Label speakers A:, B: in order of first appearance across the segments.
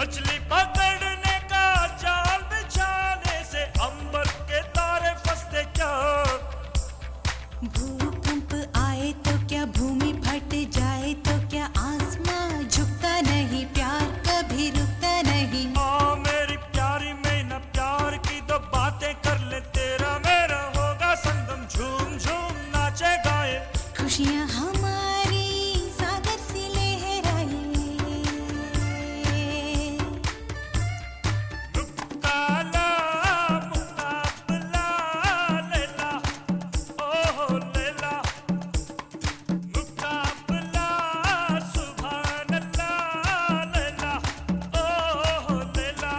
A: मछली पकड़ने का जाल बिछाने से अंबर के तारे फंसते क्या।
B: भूकंप आए तो क्या भूमि फट जाए तो क्या आसमां झुकता नहीं, प्यार कभी रुकता नहीं।
A: आ मेरी प्यारी में न प्यार की दो बातें कर ले, तेरा मेरा होगा संगम, झूम झूम नाचे गाए।
B: खुशियाँ हमारी सागर सी लहराए।
A: मुक्ताला मुकाबला लैला, ओहो लैला, मुकाबला सुभान अल्लाह लैला, ओहो Laila.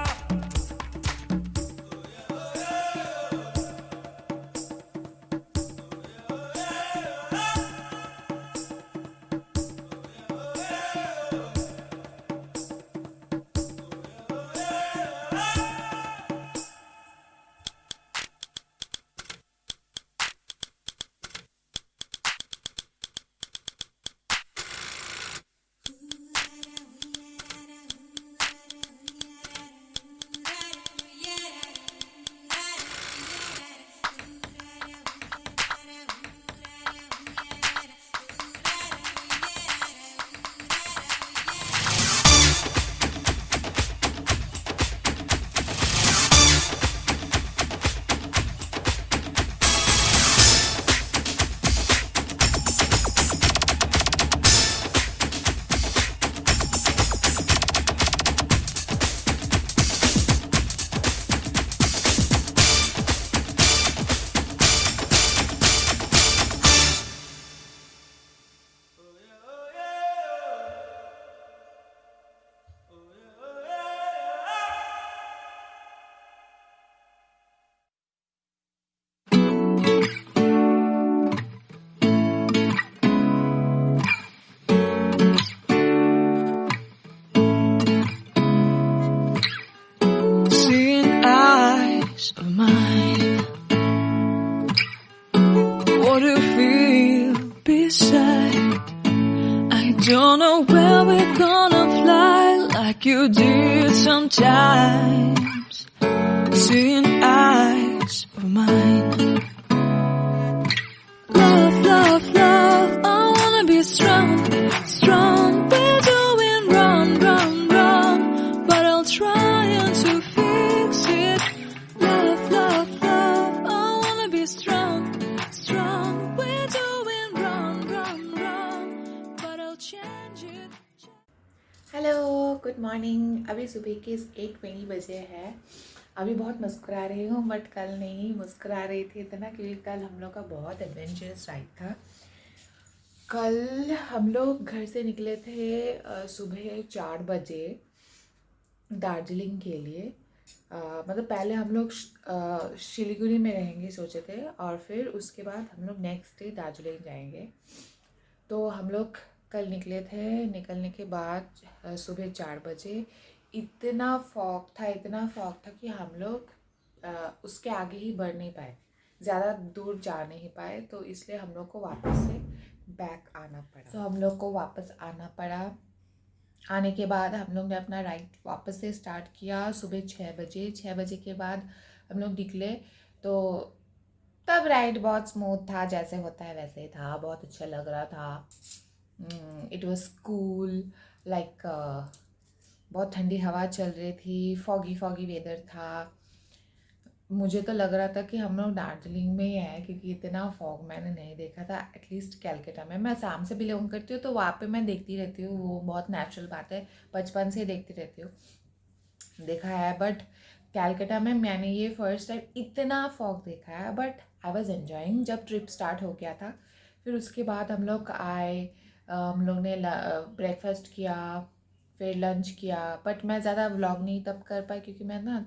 C: Seeing eyes of mine, what do you feel beside? I don't know where we're gonna fly like you did sometimes. Seeing eyes of mine, love, love, love, I wanna be strong, strong. We're doing wrong, wrong, wrong, but I'll try to fix it. Love, love, love, I wanna be strong, strong. We're doing wrong, wrong, wrong, but I'll change it.
D: Hello, good morning. अभी सुबह के 8:20 बजे है। अभी बहुत मुस्कुरा रही हूँ, बट कल नहीं मुस्कुरा रही थी इतना, क्योंकि कल हम लोग का बहुत एडवेंचरस राइड था। कल हम लोग घर से निकले थे सुबह 4 बजे दार्जिलिंग के लिए। मतलब पहले हम लोग शिलीगुड़ी में रहेंगे सोचे थे, और फिर उसके बाद हम लोग नेक्स्ट डे दार्जिलिंग जाएंगे। तो हम लोग कल निकले थे। निकलने के बाद सुबह 4 बजे इतना फॉग था कि हम लोग उसके आगे ही बढ़ नहीं पाए, ज़्यादा दूर जा नहीं पाए। तो इसलिए हम लोग को वापस से बैक आना पड़ा। तो हम लोग को वापस आना पड़ा। आने के बाद हम लोग ने अपना राइड वापस से स्टार्ट किया सुबह 6 बजे। 6 बजे के बाद हम लोग निकले, तो तब राइड बहुत स्मूथ था, जैसे होता है वैसे ही था। बहुत अच्छा लग रहा था। इट वॉज कूल, लाइक बहुत ठंडी हवा चल रही थी, फॉगी वेदर था। मुझे तो लग रहा था कि हम लोग दार्जिलिंग में ही हैं, क्योंकि इतना फॉग मैंने नहीं देखा था एटलीस्ट कैलकाटा में। मैं असम से बिलोंग करती हूँ, तो वहाँ पे मैं देखती रहती हूँ, वो बहुत नेचुरल बात है, बचपन से देखती रहती हूँ, देखा है। बट कैलकाटा में मैंने ये फर्स्ट टाइम इतना फॉग देखा है। बट आई वॉज एन्जॉइंग जब ट्रिप स्टार्ट हो गया था। फिर उसके बाद हम लोग आए, हम लोग ने ब्रेकफास्ट किया, फिर लंच किया। बट मैं ज़्यादा व्लॉग नहीं तब कर पाई, क्योंकि मैं ना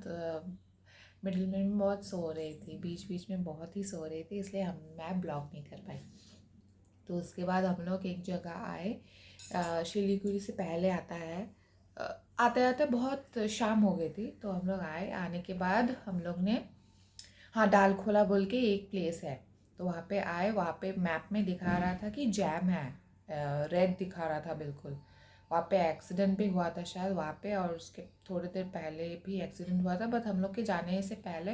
D: मिडिल में बहुत सो रही थी, बीच में बहुत ही सो रही थी, इसलिए मैं ब्लॉग नहीं कर पाई। तो उसके बाद हम लोग एक जगह आए, शिलीगुड़ी से पहले आता है। आते आते बहुत शाम हो गई थी, तो हम लोग आए। आने के बाद हम लोग ने, हाँ, डाल खोला बोल के एक प्लेस है, तो वहाँ पे आए। वहाँ पे मैप में दिखा रहा था कि जैम है, रेड दिखा रहा था बिल्कुल। वहाँ पे एक्सीडेंट भी हुआ था शायद वहाँ पे, और उसके थोड़ी देर पहले भी एक्सीडेंट हुआ था, बट हम लोग के जाने से पहले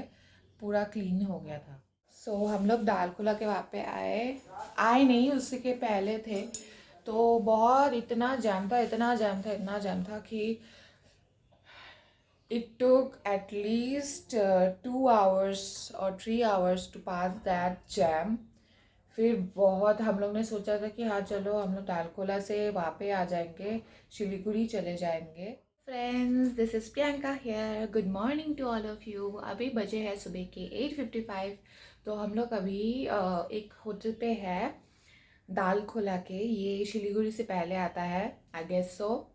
D: पूरा क्लीन हो गया था। सो हम लोग डालकुला के वहाँ पे आए नहीं, उसी के पहले थे, तो बहुत इतना जाम था कि it took at least 2 hours or 3 hours to pass that jam। फिर बहुत हम लोग ने सोचा था कि हाँ चलो हम लोग डालकोला से वहाँ पे आ जाएंगे, शिलीगुड़ी चले जाएंगे। Friends, this is Priyanka here. Good morning to all of you. अभी बजे है सुबह के 8:55। तो हम लोग अभी एक होटल पे है डालकोला के, ये शिलीगुड़ी से पहले आता है, आई गेस सो,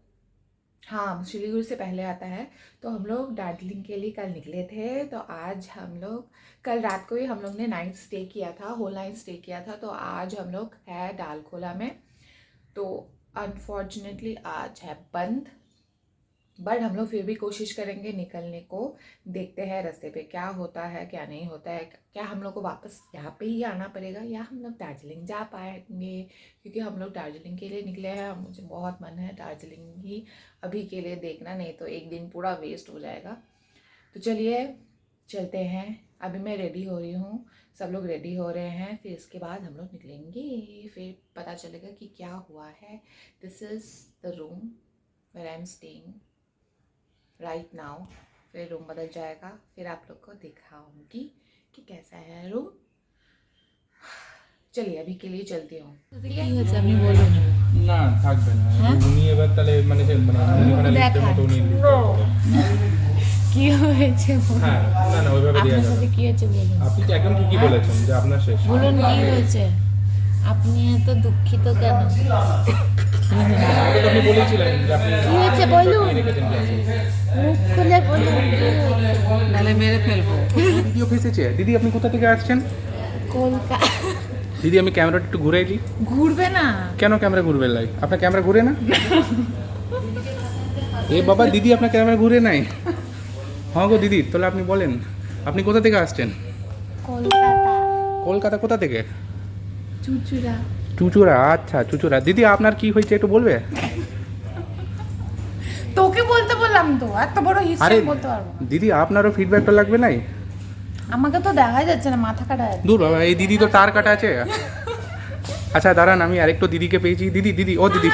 D: हाँ शिलीगुड़ी से पहले आता है। तो हम लोग दार्जिलिंग के लिए कल निकले थे, तो आज हम लोग कल रात को ही हम लोग ने नाइट स्टे किया था, होल नाइट स्टे किया था। तो आज हम लोग है डालकोला में। तो अनफॉर्चुनेटली आज है बंद, बट हम लोग फिर भी कोशिश करेंगे निकलने को। देखते हैं रास्ते पे क्या होता है क्या नहीं होता है, क्या हम लोग को वापस यहाँ पे ही आना पड़ेगा या हम लोग दार्जिलिंग जा पाएंगे, क्योंकि हम लोग दार्जिलिंग के लिए निकले हैं। मुझे बहुत मन है दार्जिलिंग ही अभी के लिए देखना, नहीं तो एक दिन पूरा वेस्ट हो जाएगा। तो चलिए चलते हैं। अभी मैं रेडी हो रही हूँ, सब लोग रेडी हो रहे हैं, फिर इसके बाद हम लोग निकलेंगे, फिर पता चलेगा कि क्या हुआ है। This is the room where I am staying right now. फिर रूम बदल जाएगा, फिर आप लोग को दिखाऊंगी कि कैसा है रूम। चलिए अभी के लिए चलती हूँ।
B: আমি বলুন
E: না থাকবে না উনি এবার তাহলে মানে উনি লিখতে মতো উনি
B: কি হয়েছে
E: হ্যাঁ না না ওইভাবে দেয়া যাবে
B: কি হয়েছে বলুন
E: আপনি তো একদম ঠিকই বলেছেন যে আপনার শেষ
B: বলুন কি হয়েছে আপনি এত দুঃখিত কেন
E: আপনি বলেছিলেন যে আপনি
B: কি হয়েছে বলুন
E: রেখেছেন
B: মুখ খুলে বলুন
F: নালে মেরে ফেলবো।
E: ভিডিও ফেসেছে দিদি আপনি কোথা থেকে আসছেন
B: কলকাতা
E: দিদি আমি ক্যামেরাটা একটু ঘুরে এলি
B: ঘুরবে না
E: কেন ক্যামেরা ঘুরবে লাই আপনার ক্যামেরা ঘুরে না এ বাবা দিদি আপনার ক্যামেরা ঘুরে নাই হ্যাঁ গো দিদি তাহলে আপনি বলেন আপনি কোথা থেকে আসছেন
B: কলকাতা
E: কলকাতা কোথা থেকে
B: চুচুড়া
E: চুচুড়া আচ্ছা চুচুড়া দিদি আপনার কি হয়েছে একটু বলবে
B: তোকে বলতে বললাম তো এত বড়
E: আরে
B: হিস্ট্রি বলতে পারবো
E: দিদি আপনারও ফিডব্যাকটা লাগবে নাই
B: আমাকে তো দেখাই যাচ্ছে না মাথা কাটা যাচ্ছে
E: দূর বাবা এই দিদি তো তার কাটা আছে আচ্ছা দাঁড়ান আমি আরেকটু দিদিকে পেয়েছি দিদি দিদি ও দিদি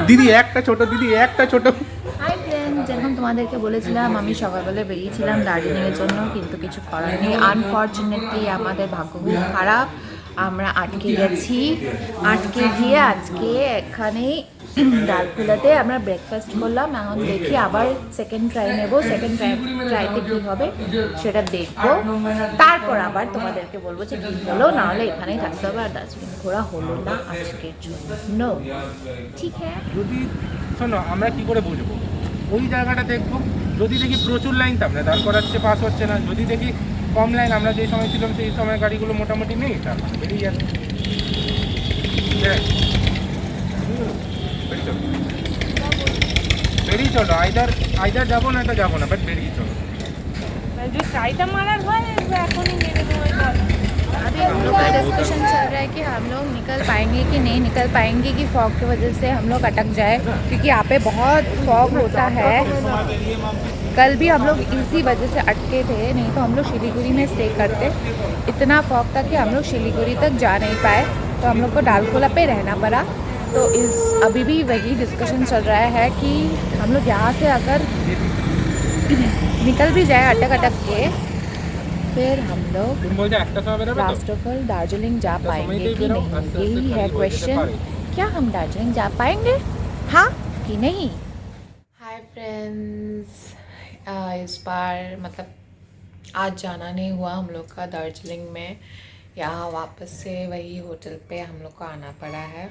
E: দিদি একটা ছোট দিদি একটা ছোট
B: হাই ফ্রেন্ড, যেরকম তোমাদেরকে বলেছিলাম আমি সকালবেলা বেরিয়েছিলাম দার্জিলিংয়ের জন্য, কিন্তু কিছু করার নেই। আনফর্চুনেটলি আমাদের ভাগ্য খুব খারাপ, আমরা আটকে গেছি। আটকে গিয়ে আজকে এখানেই ডালকুলাতে আমরা ব্রেকফাস্ট করলাম। এখন দেখি আবার সেকেন্ড ট্রাই নেব, সেকেন্ড ট্রাইতে কী হবে সেটা দেখবো, তারপর আবার তোমাদেরকে বলবো যে কী হলো। নাহলে এখানেই থাকতে হবে, আর দার্জিলিং ঘোরা হলো না আজকের জন্য। ঠিক হ্যাঁ,
E: যদি শোনো আমরা কি করে বুঝবো ওই জায়গাটা দেখবো, যদি দেখি প্রচুর লাইন তো আমরা দাঁড় করাচ্ছে পাস হচ্ছে না, যদি দেখি কম লাইন আমরা যে সময় ছিলাম সেই সময় গাড়িগুলো মোটামুটি নেই তার মানে বেরিয়ে যাবে। বেরিয়ে চলো আইদার যাবো না এটা যাবো না, বাট বেরিয়ে চলো।
C: जो ट्राईটা মারার হয় এখনই মেরে দেওয়া
B: अभी हम लोग का डिस्कशन चल रहा है कि हम लोग निकल पाएंगे कि नहीं निकल पाएंगे, कि फॉग की वजह से हम लोग अटक जाए, क्योंकि यहाँ पे बहुत फॉग होता है। कल भी हम लोग इसी वजह से अटके थे, नहीं तो हम लोग शिलीगुड़ी में स्टे करते। इतना फॉग था कि हम लोग शिलीगुड़ी तक जा नहीं पाए, तो हम लोग को डालकोला पे रहना पड़ा। तो अभी भी वही डिस्कशन चल रहा है कि हम लोग यहाँ से अगर निकल भी जाए अटक के, फिर हम लोग
E: তুমি বলছো একটা সময় বেরোবে তো
B: लास्ट ऑफ ऑल दार्जिलिंग जा पाएंगे
E: সময়তেই
B: कि
E: বেরো,
B: नहीं,
E: আস্তে আস্তে
B: यही है
E: খালি বলতে
B: क्वेश्चन।
E: পারে।
B: क्या हम दार्जिलिंग जा पाएंगे, हाँ कि नहीं। हाय फ्रेंड्स, इस बार मतलब आज जाना नहीं हुआ हम लोग का दार्जिलिंग में। यहाँ वापस से वही होटल पे हम लोग को आना पड़ा है।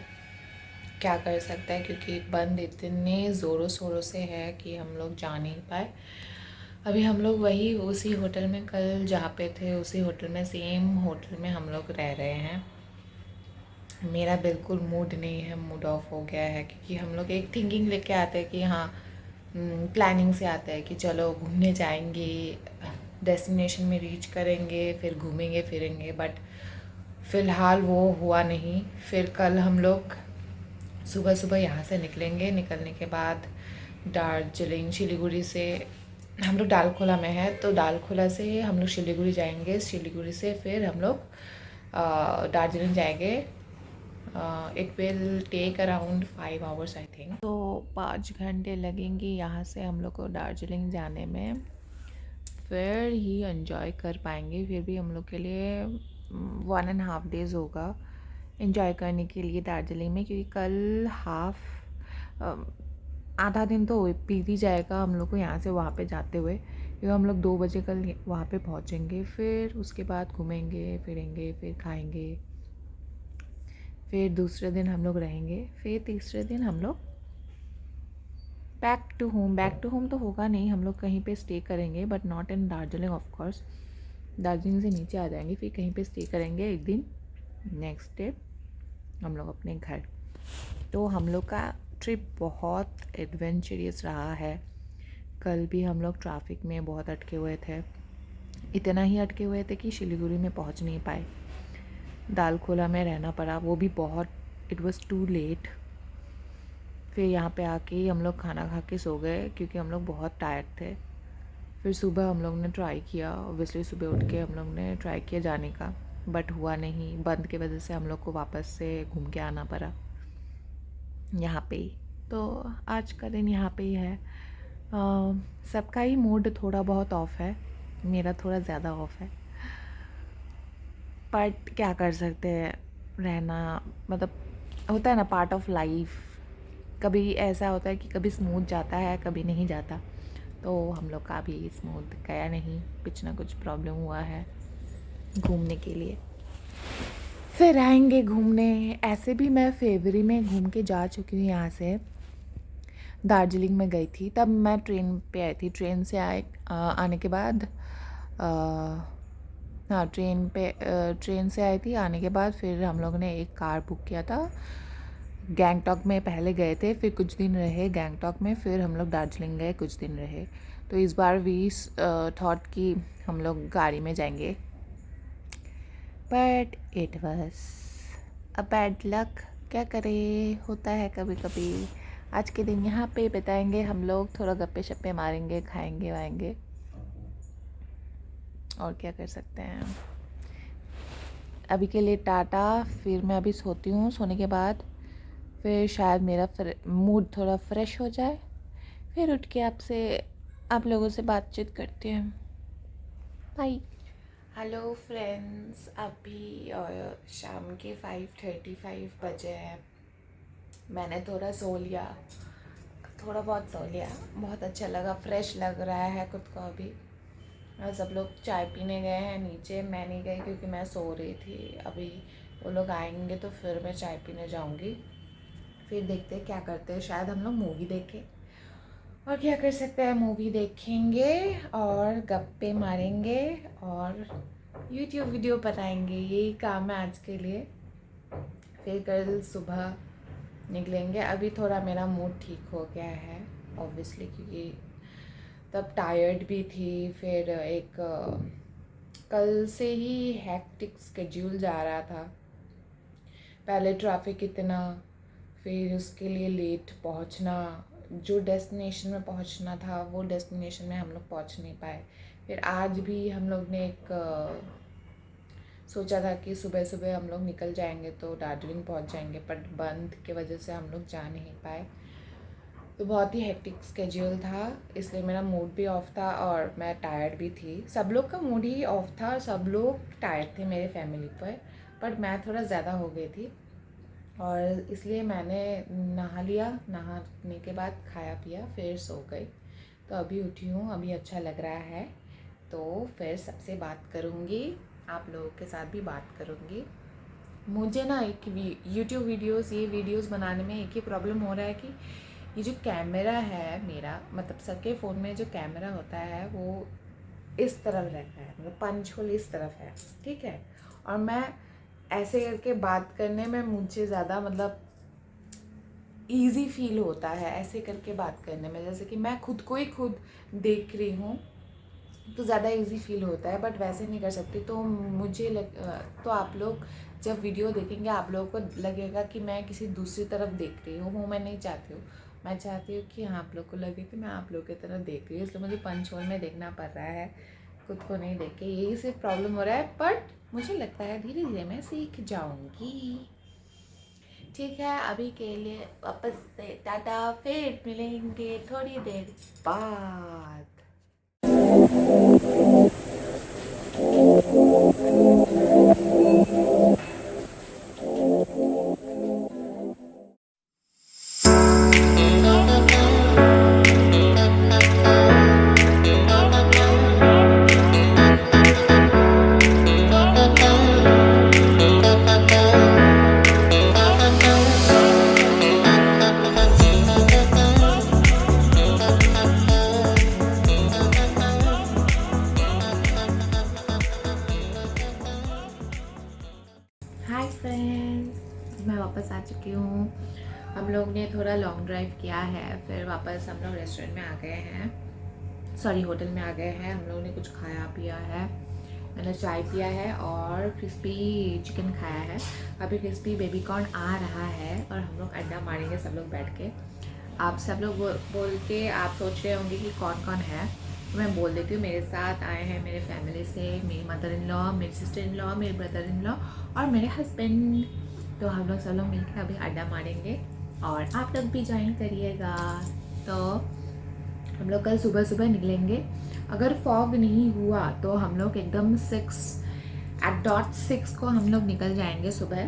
B: क्या कर सकता है, क्योंकि बंद इतने ज़ोरों शोरों से है कि हम लोग जा नहीं पाए। अभी हम लोग वही उसी होटल में कल जहाँ पे थे उसी होटल में, सेम होटल में हम लोग रह रहे हैं। मेरा बिल्कुल मूड नहीं है, मूड ऑफ हो गया है, क्योंकि हम लोग एक थिंकिंग लेके आते हैं कि हाँ प्लानिंग से आते हैं कि चलो घूमने जाएंगे, डेस्टिनेशन में रीच करेंगे, फिर घूमेंगे फिरेंगे, बट फ़िलहाल वो हुआ नहीं। फिर कल हम लोग
D: सुबह सुबह यहाँ से निकलेंगे। निकलने के बाद दार्जिलिंग, सिलीगुड़ी से हम लोग डालखोला में है, तो डालखोला से हम लोग सिलीगुड़ी जाएंगे। सिलीगुड़ी से फिर हम लोग दार्जिलिंग जाएंगे। It will take around 5 hours I think. तो 5 घंटे लगेंगे यहाँ से हम लोग को दार्जिलिंग जाने में। फिर ही एंजॉय कर पाएंगे। फिर भी हम लोग के लिए 1.5 डेज़ होगा एंजॉय करने के लिए दार्जिलिंग में, क्योंकि कल आधा दिन तो बीत ही जाएगा हम लोग को यहाँ से वहाँ पे जाते हुए, क्योंकि हम लोग 2 बजे कल वहाँ पे पहुँचेंगे। फिर उसके बाद घूमेंगे फिरेंगे, फिर खाएंगे, फिर दूसरे दिन हम लोग रहेंगे, फिर तीसरे दिन हम लोग back to home. Back to home तो होगा नहीं, हम लोग कहीं पे स्टे करेंगे, but not in Darjeeling of course. Darjeeling से नीचे आ जाएंगे, फिर कहीं पे स्टे करेंगे एक दिन, नेक्स्ट डे हम लोग अपने घर। तो हम लोग का ट्रिप बहुत एडवेंचरस रहा है। कल भी हम लोग ट्रैफिक में बहुत अटके हुए थे, इतना ही अटके हुए थे कि सिलीगुड़ी में पहुंच नहीं पाए। डालखोला में रहना पड़ा, वो भी बहुत, इट वाज टू लेट। फिर यहाँ पे आके ही हम लोग खाना खा के सो गए, क्योंकि हम लोग बहुत टायर्ड थे। फिर सुबह हम लोग ने ट्राई किया, ऑब्वियसली सुबह उठ के हम लोग ने ट्राई किया जाने का, बट हुआ नहीं। बंद की वजह से हम लोग को वापस से घूम के आना पड़ा यहाँ पे ही। तो आज का दिन यहाँ पे ही है। सबका ही मूड थोड़ा बहुत ऑफ है, मेरा थोड़ा ज़्यादा ऑफ है, बट क्या कर सकते हैं, रहना मतलब होता है ना, पार्ट ऑफ लाइफ। कभी ऐसा होता है कि कभी स्मूथ जाता है, कभी नहीं जाता। तो हम लोग का भी स्मूथ गया नहीं, कुछ ना कुछ प्रॉब्लम हुआ है घूमने के लिए। फिर आएंगे घूमने। ऐसे भी मैं फरवरी में घूम के जा चुकी हूँ। यहाँ से दार्जिलिंग में गई थी, तब मैं ट्रेन पे आई थी। ट्रेन से आने के बाद हाँ, ट्रेन से आई थी। आने के बाद फिर हम लोगों ने एक कार बुक किया था। गैंगटॉक में पहले गए थे, फिर कुछ दिन रहे गैंगटॉक में, फिर हम लोग दार्जिलिंग गए, कुछ दिन रहे। तो इस बार वी थॉट कि हम लोग गाड़ी में जाएंगे, but it was a bad luck. क्या करें, होता है कभी कभी। आज के दिन यहाँ पे बिताएंगे हम लोग, थोड़ा गप्पे शप्पे मारेंगे, खाएंगे वाएंगे, और क्या कर सकते हैं। अभी के लिए टाटा। फिर मैं अभी सोती हूँ, सोने के बाद फिर शायद मेरा मूड थोड़ा फ्रेश हो जाए, फिर उठ के आप लोगों से बातचीत करते हैं। बाय। हेलो फ्रेंड्स, अभी शाम के 5:35 बजे हैं। मैंने थोड़ा सो लिया, थोड़ा बहुत सो लिया, बहुत अच्छा लगा, फ्रेश लग रहा है खुद को अभी। और सब लोग चाय पीने गए हैं नीचे, मैं नहीं गई क्योंकि मैं सो रही थी। अभी वो लोग आएंगे तो फिर मैं चाय पीने जाऊंगी। फिर देखते हैं क्या करते हैं, शायद हम लोग मूवी देखें, और क्या कर सकते हैं, मूवी देखेंगे और गप्पे मारेंगे और यूट्यूब वीडियो बनाएंगे। यही काम है आज के लिए। फिर कल सुबह निकलेंगे। अभी थोड़ा मेरा मूड ठीक हो गया है ऑब्वियसली, क्योंकि तब टायर्ड भी थी। फिर एक कल से ही हैक्टिक स्केड्यूल जा रहा था। पहले ट्रैफिक इतना, फिर उसके लिए लेट पहुंचना, जो डेस्टिनेशन में पहुंचना था वो डेस्टिनेशन में हम लोग पहुंच नहीं पाए। फिर आज भी हम लोग ने सोचा था कि सुबह सुबह हम लोग निकल जाएंगे तो दार्जिलिंग पहुंच जाएंगे, बट बंद की वजह से हम लोग जा नहीं पाए। तो बहुत ही हेक्टिक स्केड्यूल था, इसलिए मेरा मूड भी ऑफ था और मैं टायर्ड भी थी। सब लोग का मूड ही ऑफ था और सब लोग टायर्ड थे मेरे फैमिली पर, बट मैं थोड़ा ज़्यादा हो गई थी और इसलिए मैंने नहा लिया। नहाने के बाद खाया पिया, फिर सो गई। तो अभी उठी हूँ, अभी अच्छा लग रहा है, तो फिर सबसे बात करूँगी, आप लोगों के साथ भी बात करूँगी। मुझे ना एक यूट्यूब वीडियोस, ये वीडियोस बनाने में एक ही प्रॉब्लम हो रहा है कि ये जो कैमरा है मेरा, मतलब सबके फ़ोन में जो कैमरा होता है वो इस तरफ रहता है, मतलब पंच होल इस तरफ है, ठीक है। और मैं ऐसे करके बात करने में मुझे ज़्यादा मतलब इजी फील होता है ऐसे करके बात करने में, जैसे कि मैं खुद को ही खुद देख रही हूँ तो ज़्यादा इजी फील होता है, बट वैसे नहीं कर सकती। तो तो आप लोग जब वीडियो देखेंगे आप लोगों को लगेगा कि मैं किसी दूसरी तरफ देख रही हूँ, वो मैं नहीं चाहती हूँ। मैं चाहती हूँ कि आप लोग को लगे कि मैं आप लोग की तरफ देख रही हूँ, इसलिए मुझे पंच होल में देखना पड़ रहा है, खुद को नहीं देख के। यही सिर्फ प्रॉब्लम हो रहा है, बट मुझे लगता है धीरे धीरे मैं सीख जाऊँगी। ठीक है, अभी के लिए वापस से टाटा, फिर मिलेंगे थोड़ी देर बाद। हाय फ्रेंड्स, मैं वापस आ चुकी हूँ। हम लोग ने थोड़ा लॉन्ग ड्राइव किया है, फिर वापस हम लोग रेस्टोरेंट में आ गए हैं, सॉरी होटल में आ गए हैं। हम लोग ने कुछ खाया पिया है, मैंने चाय पिया है और क्रिस्पी चिकन खाया है। अभी क्रिस्पी बेबी कॉर्न आ रहा है और हम लोग अड्डा मारेंगे सब लोग बैठ के। आप सब लोग बोल के आप सोच रहे होंगे कि कौन कौन है, तो मैं बोल देती हूँ। मेरे साथ आए हैं मेरे फैमिली से, मेरी मदर इन लॉ, मेरी सिस्टर इन लॉ, मेरे ब्रदर इन लॉ और मेरे हस्बैंड। तो हम लोग सब लोग मिलकर अभी अड्डा मारेंगे और आप लोग भी ज्वाइन करिएगा। तो हम लोग कल सुबह सुबह निकलेंगे। अगर फॉग नहीं हुआ तो हम लोग एकदम 6 को हम लोग निकल जाएंगे सुबह,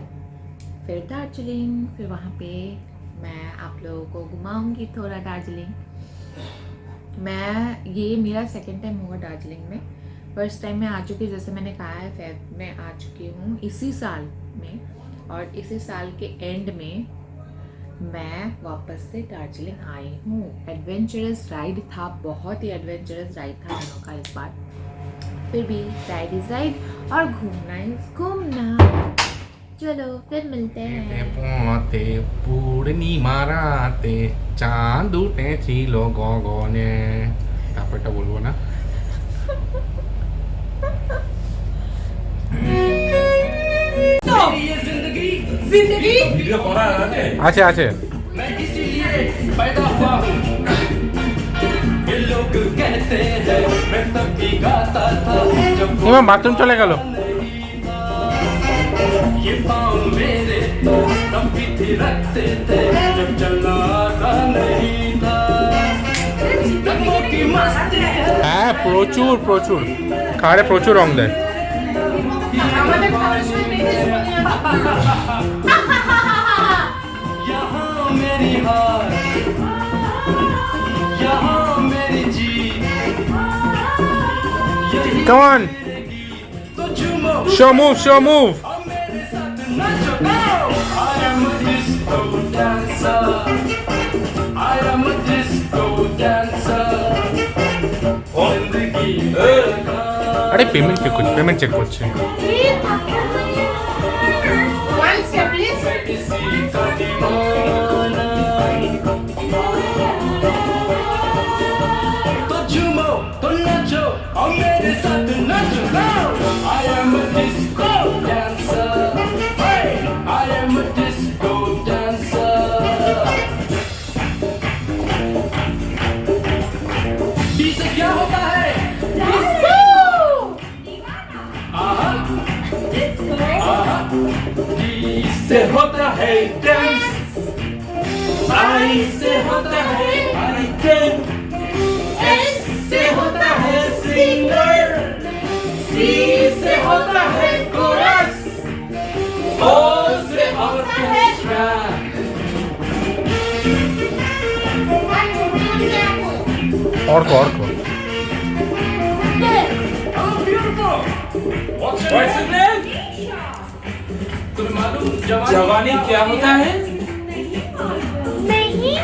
D: फिर दार्जिलिंग। फिर वहाँ पे मैं आप लोगों को घुमाऊँगी थोड़ा दार्जिलिंग। ये मेरा सेकंड टाइम होगा दार्जिलिंग में। फर्स्ट टाइम मैं आ चुकी, जैसे मैंने कहा है, फेब में आ चुकी हूँ इसी साल में, और इसी साल के एंड में मैं वापस से दार्जिलिंग आई हूँ। एडवेंचरस राइड था, बहुत ही एडवेंचरस राइड था हम लोग का इस बार। फिर भी राइड इज राइड और घूमना इज घूमना। चलो फिर मिलते हैं।
E: पोते पूर्णिमा राते चांद उठेছিল গগনে, তারপরটা বলবো না। আছে আছে এবার বাথরুম চলে গেল।
A: ये पाँव मेरे तब भी थिरकते थे जब चलना आता नहीं था। कदमों की मस्ती है।
E: হ্যাঁ প্রচুর প্রচুর খাবারে প্রচুর রং দেয়।
A: यहाँ मेरी हार, यहाँ मेरी जीत।
E: Come on,
A: तो झूमो
E: show move.
A: मेरे साथ नाचो। I am a disco dancer. I am a disco dancer. जिंदगी
E: আরে পেমেন্ট চেক করছে।
A: किसी का दीवाना। तो झूमो तो नाचो और मेरे साथ नाचो। I am a disco dancer. I am a disco dancer. DJ क्या होता है? डिस्को। आहा आहा। डी से होता है डांस, आई से होता है आइटम, एस से होता है सिंगर, सी से होता है कोरस, ओ से orchestra.
E: Arka
A: Oh, beautiful. What's your name? तुम्हें मालूम जवानी क्या होता है?
B: नहीं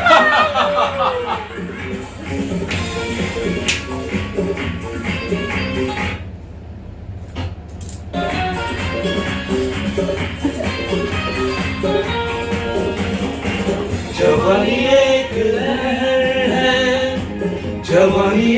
A: जवानी एक लहर है, जवानी